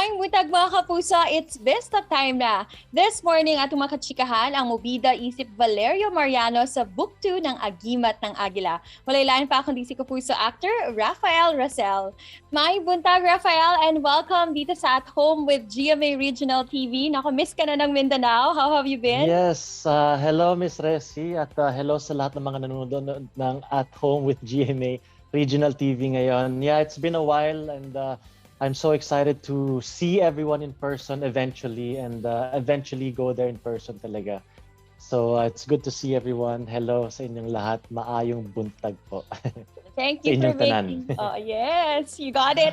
Maayong buntag mga kapuso, it's best of time na. This morning atong makachikahan ang mobida isip Valerio Mariano sa Book 2 ng Agimat ng Agila. Walaylain pa kundi si kapuso actor Rafael Rosel. Maayong buntag Rafael and welcome dito sa At Home with GMA Regional TV. Nakamiss ka na ng Mindanao. How have you been? Yes, hello Miss Resi at hello sa lahat ng mga nanonood ng At Home with GMA Regional TV ngayon. Yeah, it's been a while and I'm so excited to see everyone in person eventually and eventually go there in person talaga. So it's good to see everyone. Hello sa inyong lahat. Maayong buntag po. Thank you for making... Oh, yes, you got it.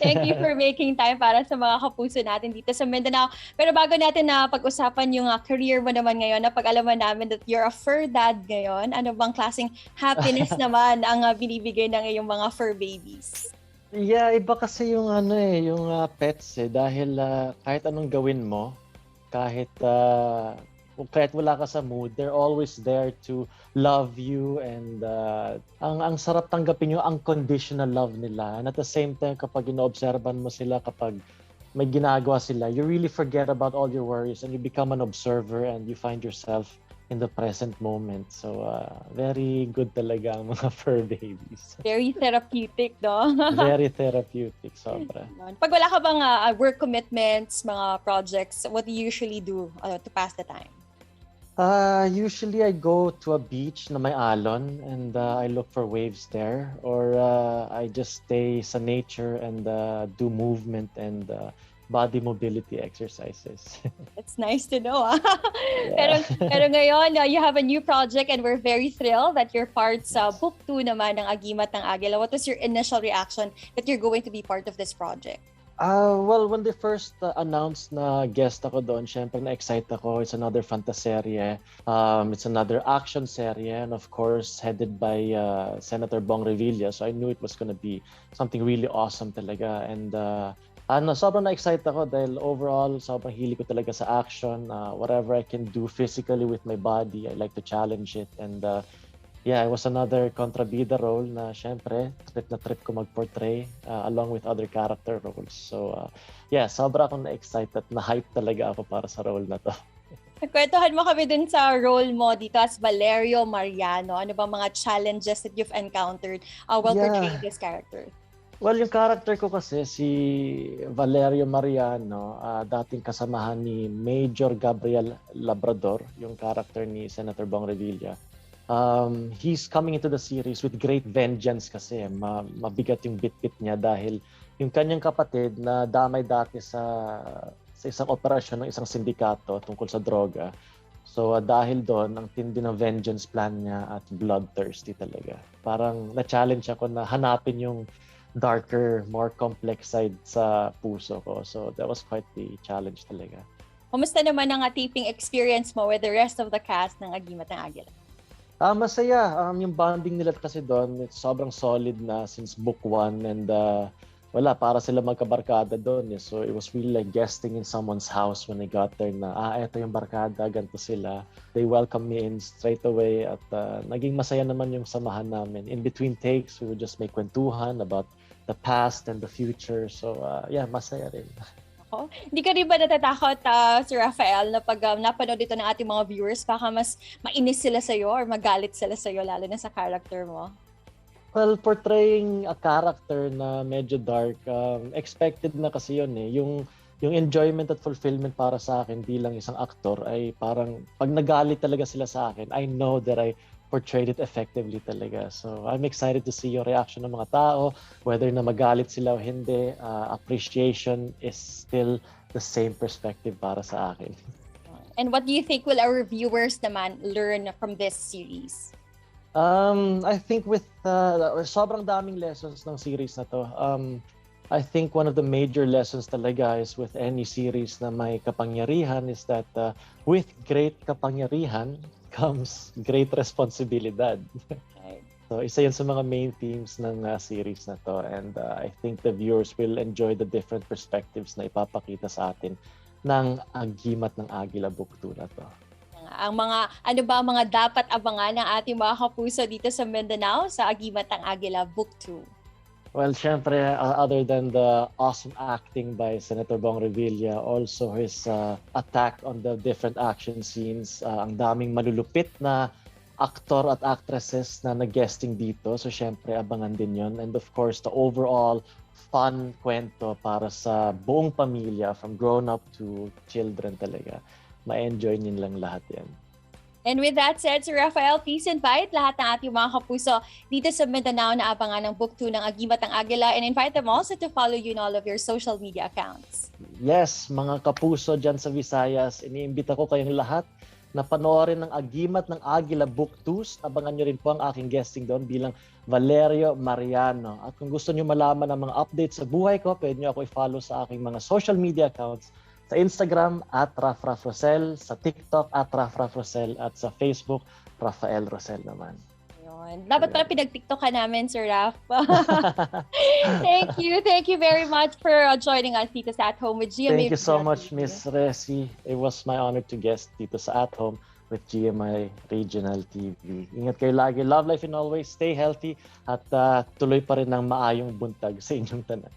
Thank you for making time para sa mga kapuso natin dito sa Mindanao. Pero bago natin na pag-usapan yung career mo naman ngayon, napag-alaman namin that you're a fur dad ngayon. Ano bang klaseng happiness naman ang binibigay ng iyong mga fur babies? Yeah, iba kasi yung yung pets dahil kahit anong gawin mo, kahit wala ka sa mood, they're always there to love you and ang sarap tanggapin yung unconditional love nila. And at the same time, kapag inoobserban mo sila, kapag may ginagawa sila, you really forget about all your worries and you become an observer and you find yourself in the present moment. So, very good talaga ang mga fur babies. Very therapeutic, no? Very therapeutic, sobra. Pag wala ka bang work commitments, mga projects, what do you usually do to pass the time? Usually I go to a beach na may alon and I look for waves there or I just stay sa nature and do movement and body mobility exercises. That's nice to know. Pero ngayon, you have a new project and we're very thrilled that you're part sa Book 2 naman ng Agimat ng Agila. What was your initial reaction that you're going to be part of this project? Well, when they first announced na guest ako doon, syempre na-excite ako. It's another fantaserye. It's another action serye and of course headed by Senator Bong Revilla. So I knew it was gonna be something really awesome talaga. And sobrang na-excite ako dahil overall, sobrang hili ko talaga sa action. Whatever I can do physically with my body, I like to challenge it. And yeah, it was another kontrabida role na syempre, trip ko mag-portray along with other character roles. So yeah, sobra akong na-excited, na-hype talaga ako para sa role na to. Kwentuhan mo kami dun sa role mo dito as Valerio Mariano. Ano ba mga challenges that you've encountered while portraying this character? Well, yung character ko kasi si Valerio Mariano, dating kasamahan ni Major Gabriel Labrador, yung character ni Senator Bong Revilla. He's coming into the series with great vengeance kasi mabigat yung bit-bit niya dahil yung kanyang kapatid na damay dati sa isang operasyon ng isang sindikato tungkol sa droga. So dahil doon, ang tindi ng vengeance plan niya at bloodthirsty talaga. Parang na-challenge ako na hanapin yung darker, more complex side sa puso ko. So that was quite the challenge talaga. Kumusta naman ang taping experience mo with the rest of the cast ng Agimat ng Agila? Masaya. Yung bonding nila kasi doon, it's sobrang solid na since book 1 and para sila magkabarkada doon. So it was really like guesting in someone's house when I got there na, eto yung barkada, ganito sila. They welcomed me in straight away at naging masaya naman yung samahan namin. In between takes, we would just make kwentuhan about the past and the future. So yeah, masaya rin. Hindi ka rin ba natatakot, Sir Rafael, na pag napanood ito ng ating mga viewers, baka mas mainis sila sa'yo or magalit sila sa'yo, lalo na sa character mo? Well, portraying a character na medyo dark, expected na kasi yun eh. Yung enjoyment at fulfillment para sa akin bilang isang aktor ay parang pag nagalit talaga sila sa akin, I know that I portrayed it effectively talaga. So I'm excited to see yung reaction ng mga tao, whether na magalit sila o hindi. Appreciation is still the same perspective para sa akin. And what do you think will our viewers naman learn from this series? I think with sobrang daming lessons ng series na to. I think one of the major lessons talaga is with any series na may kapangyarihan is that with great kapangyarihan comes great responsibilidad. So isa yun sa mga main themes ng series na to and I think the viewers will enjoy the different perspectives na ipapakita sa atin ng Agimat ng Agila Book 2 na to. Ang mga dapat abangan ng ating mga kapuso dito sa Mindanao sa Agimat ng Agila Book 2? Well, syempre, other than the awesome acting by Senator Bong Revilla, also his attack on the different action scenes, ang daming malulupit na actor at actresses na nag-guesting dito. So, syempre, abangan din yon. And of course, the overall fun kwento para sa buong pamilya, from grown-up to children talaga. Ma-enjoy nyo lang lahat yan. And with that said, Sir Rafael, please invite lahat ng ating mga kapuso dito sa Mindanao na abangan ng Book 2 ng Agimat ng Agila, and invite them also to follow you in all of your social media accounts. Yes, mga kapuso dyan sa Visayas, iniimbita ko kayong lahat na panoorin ng Agimat ng Agila Book 2. Abangan nyo rin po ang aking guesting doon bilang Valerio Mariano. At kung gusto nyo malaman ng mga updates sa buhay ko, pwede nyo ako i-follow sa aking mga social media accounts. Sa Instagram, @RafRafRosel, sa TikTok, @RafRafRosel, at sa Facebook, Rafael Rosel naman. Ayun. Dapat pala pinag-TikTok ka namin, Sir Raf. Thank you very much for joining us dito sa At Home with GMA. Thank you so much, Miss Resi. It was my honor to guest dito sa At Home with GMA Regional TV. Ingat kayo lagi. Love life and always. Stay healthy at tuloy pa rin ng maayong buntag sa inyong tanan.